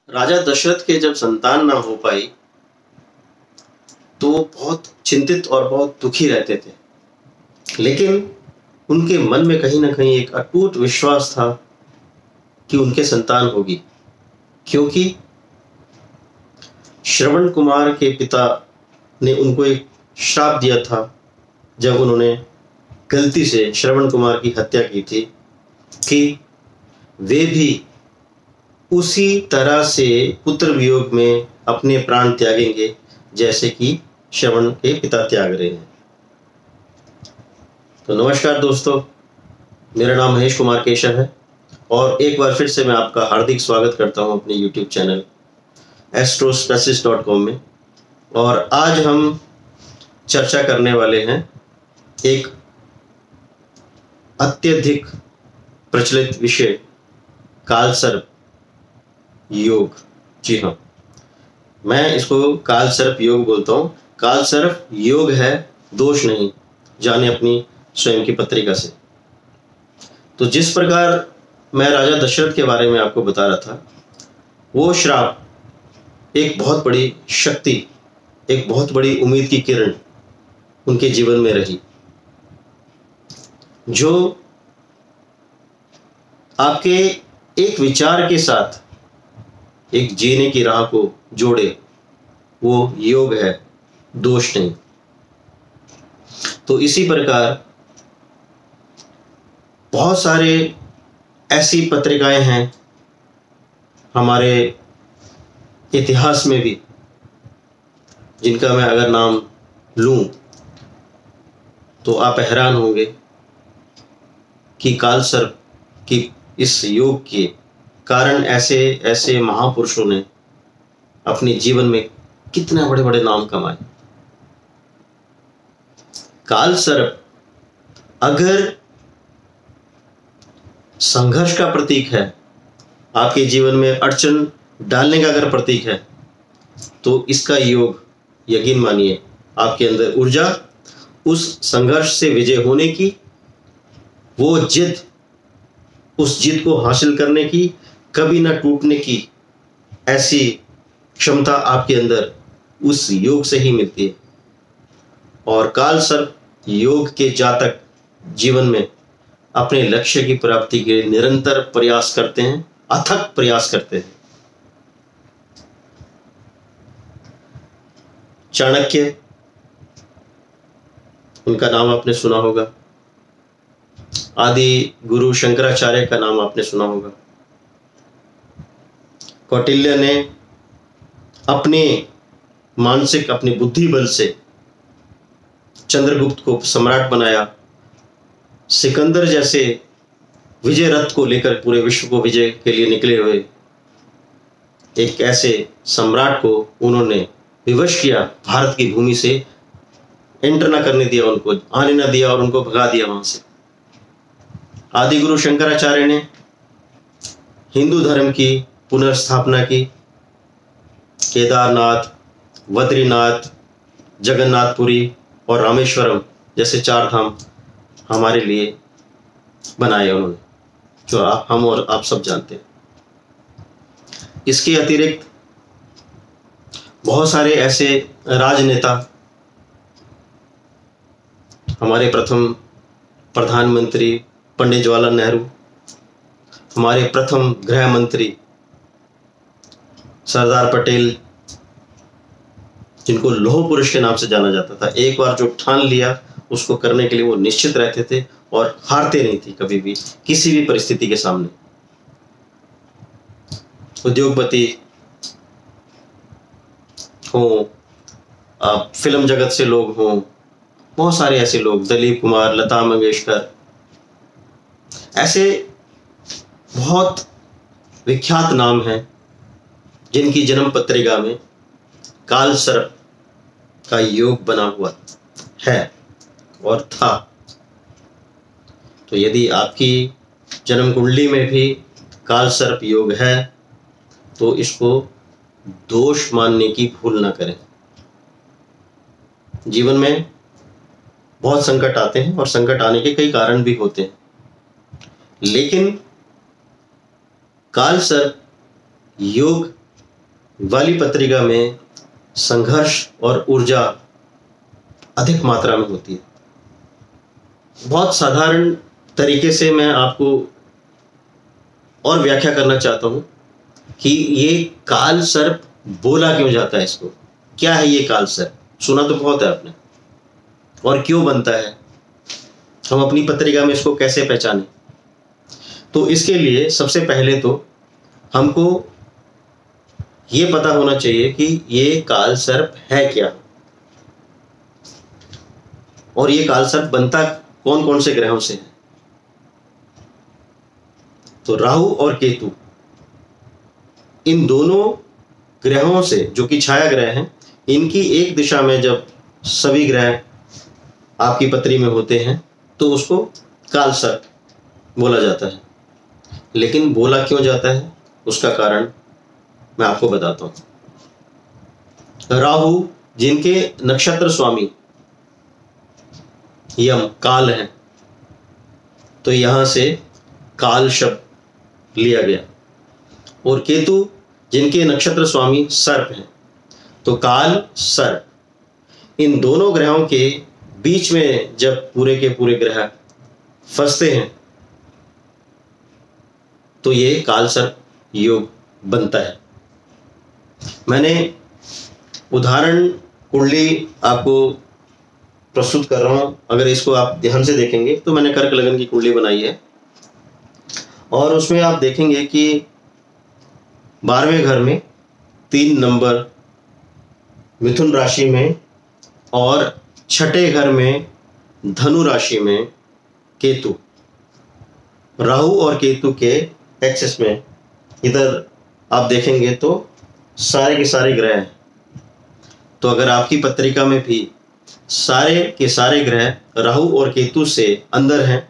राजा दशरथ के जब संतान ना हो पाई तो वो बहुत चिंतित और बहुत दुखी रहते थे। लेकिन उनके मन में कहीं ना कहीं एक अटूट विश्वास था कि उनके संतान होगी, क्योंकि श्रवण कुमार के पिता ने उनको एक श्राप दिया था जब उन्होंने गलती से श्रवण कुमार की हत्या की थी कि वे भी उसी तरह से पुत्र वियोग में अपने प्राण त्यागेंगे जैसे कि श्रवण के पिता त्याग रहे हैं। तो नमस्कार दोस्तों, मेरा नाम महेश कुमार केशव है और एक बार फिर से मैं आपका हार्दिक स्वागत करता हूं अपने YouTube चैनल astrostasis.com में। और आज हम चर्चा करने वाले हैं एक अत्यधिक प्रचलित विषय कालसर्प योग। जी हाँ, मैं इसको कालसर्प योग बोलता हूँ। कालसर्प योग है, दोष नहीं, जाने अपनी स्वयं की पत्रिका से। तो जिस प्रकार मैं राजा दशरथ के बारे में आपको बता रहा था, वो श्राप एक बहुत बड़ी शक्ति, एक बहुत बड़ी उम्मीद की किरण उनके जीवन में रही, जो आपके एक विचार के साथ एक जीने की राह को जोड़े। वो योग है, दोष नहीं। तो इसी प्रकार बहुत सारे ऐसी पत्रिकाएं हैं हमारे इतिहास में भी, जिनका मैं अगर नाम लूं तो आप हैरान होंगे कि कालसर्प की इस योग के कारण ऐसे ऐसे महापुरुषों ने अपने जीवन में कितने बड़े बड़े नाम कमाए। कालसर्प अगर संघर्ष का प्रतीक है, आपके जीवन में अड़चन डालने का अगर प्रतीक है, तो इसका योग यकीन मानिए आपके अंदर ऊर्जा, उस संघर्ष से विजय होने की, वो जिद, उस जिद को हासिल करने की, कभी ना टूटने की ऐसी क्षमता आपके अंदर उस योग से ही मिलती है। और कालसर्प योग के जातक जीवन में अपने लक्ष्य की प्राप्ति के लिए निरंतर प्रयास करते हैं, अथक प्रयास करते हैं। चाणक्य, उनका नाम आपने सुना होगा। आदि गुरु शंकराचार्य का नाम आपने सुना होगा। कौटिल्य ने अपने मानसिक, अपनी बुद्धि बल से चंद्रगुप्त को सम्राट बनाया। सिकंदर जैसे विजय रथ को लेकर पूरे विश्व को विजय के लिए निकले हुए एक ऐसे सम्राट को उन्होंने विवश किया, भारत की भूमि से एंटर ना करने दिया, उनको आने ना दिया और उनको भगा दिया वहां से। आदि गुरु शंकराचार्य ने हिंदू धर्म की पुनर्स्थापना की। केदारनाथ, बद्रीनाथ, जगन्नाथपुरी और रामेश्वरम जैसे 4 धाम हमारे लिए बनाए उन्होंने, जो हम और आप सब जानते हैं। इसके अतिरिक्त बहुत सारे ऐसे राजनेता, हमारे प्रथम प्रधानमंत्री पंडित जवाहरलाल नेहरू, हमारे प्रथम गृह मंत्री सरदार पटेल, जिनको लौह पुरुष के नाम से जाना जाता था। एक बार जो ठान लिया उसको करने के लिए वो निश्चित रहते थे और हारते नहीं थे कभी भी, किसी भी परिस्थिति के सामने। उद्योगपति हो, फिल्म जगत से लोग हों, बहुत सारे ऐसे लोग, दिलीप कुमार, लता मंगेशकर, ऐसे बहुत विख्यात नाम हैं जिनकी जन्म पत्रिका में कालसर्प का योग बना हुआ है और था। तो यदि आपकी जन्म कुंडली में भी कालसर्प योग है तो इसको दोष मानने की भूल ना करें। जीवन में बहुत संकट आते हैं और संकट आने के कई कारण भी होते हैं, लेकिन कालसर्प योग वाली पत्रिका में संघर्ष और ऊर्जा अधिक मात्रा में होती है। बहुत साधारण तरीके से मैं आपको और व्याख्या करना चाहता हूं कि ये काल सर्प बोला क्यों जाता है, इसको क्या है ये काल सर्प, सुना तो बहुत है आपने, और क्यों बनता है, हम अपनी पत्रिका में इसको कैसे पहचानें। तो इसके लिए सबसे पहले तो हमको ये पता होना चाहिए कि ये काल सर्प है क्या, और ये काल सर्प बनता कौन कौन से ग्रहों से है। तो राहु और केतु, इन दोनों ग्रहों से, जो कि छाया ग्रह हैं, इनकी एक दिशा में जब सभी ग्रह आपकी पत्री में होते हैं तो उसको काल सर्प बोला जाता है। लेकिन बोला क्यों जाता है उसका कारण मैं आपको बताता हूं। राहु जिनके नक्षत्र स्वामी यम काल है, तो यहां से काल शब्द लिया गया, और केतु जिनके नक्षत्र स्वामी सर्प हैं, तो काल सर्प। इन दोनों ग्रहों के बीच में जब पूरे के पूरे ग्रह फंसते हैं तो ये काल सर्प योग बनता है। मैंने उदाहरण कुंडली आपको प्रस्तुत कर रहा हूं। अगर इसको आप ध्यान से देखेंगे तो मैंने कर्क लगन की कुंडली बनाई है, और उसमें आप देखेंगे कि 12वें घर में 3 नंबर मिथुन राशि में, और 6ठे घर में धनु राशि में केतु, राहु और केतु के एक्सिस में इधर आप देखेंगे तो सारे के सारे ग्रह हैं। तो अगर आपकी पत्रिका में भी सारे के सारे ग्रह राहु और केतु से अंदर हैं,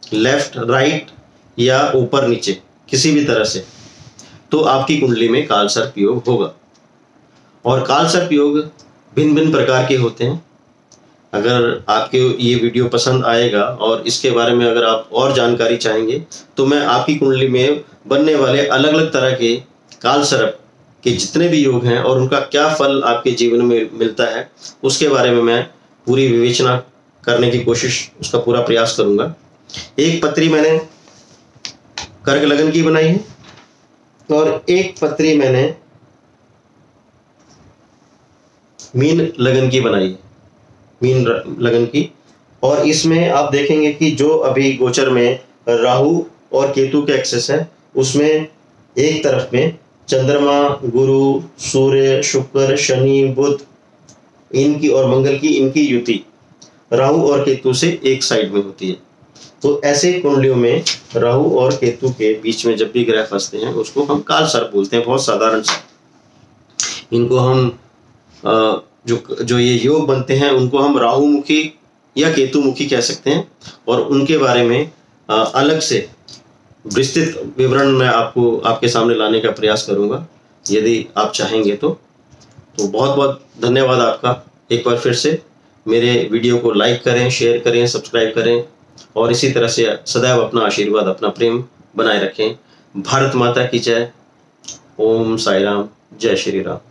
लेफ्ट राइट या ऊपर नीचे किसी भी तरह से, तो आपकी कुंडली में काल सर्प योग होगा। और काल सर्प योग भिन्न भिन्न प्रकार के होते हैं। अगर आपके ये वीडियो पसंद आएगा और इसके बारे में अगर आप और जानकारी चाहेंगे तो मैं आपकी कुंडली में बनने वाले अलग अलग तरह के काल सर्प के जितने भी योग हैं और उनका क्या फल आपके जीवन में मिलता है उसके बारे में मैं पूरी विवेचना करने की कोशिश, उसका पूरा प्रयास करूंगा। एक पत्री मैंने कर्क लगन की बनाई है और एक पत्री मैंने मीन लगन की बनाई है, मीन लगन की। और इसमें आप देखेंगे कि जो अभी गोचर में राहु और केतु के एक्सेस है, उसमें एक तरफ में चंद्रमा, गुरु, सूर्य, शुक्र, शनि, बुध इनकी और मंगल की इनकी युति राहु और केतु से एक साइड में होती है। तो ऐसे कुंडलियों में राहु और केतु के बीच में जब भी ग्रह फंसते हैं उसको हम काल सर्प बोलते हैं। बहुत साधारण सा इनको हम जो ये योग बनते हैं उनको हम राहु मुखी या केतु मुखी कह सकते हैं, और उनके बारे में अलग से विस्तृत विवरण मैं आपको आपके सामने लाने का प्रयास करूंगा यदि आप चाहेंगे तो बहुत बहुत धन्यवाद आपका। एक बार फिर से मेरे वीडियो को लाइक करें, शेयर करें, सब्सक्राइब करें, और इसी तरह से सदैव अपना आशीर्वाद, अपना प्रेम बनाए रखें। भारत माता की जय। ओम साई राम, जय श्री राम।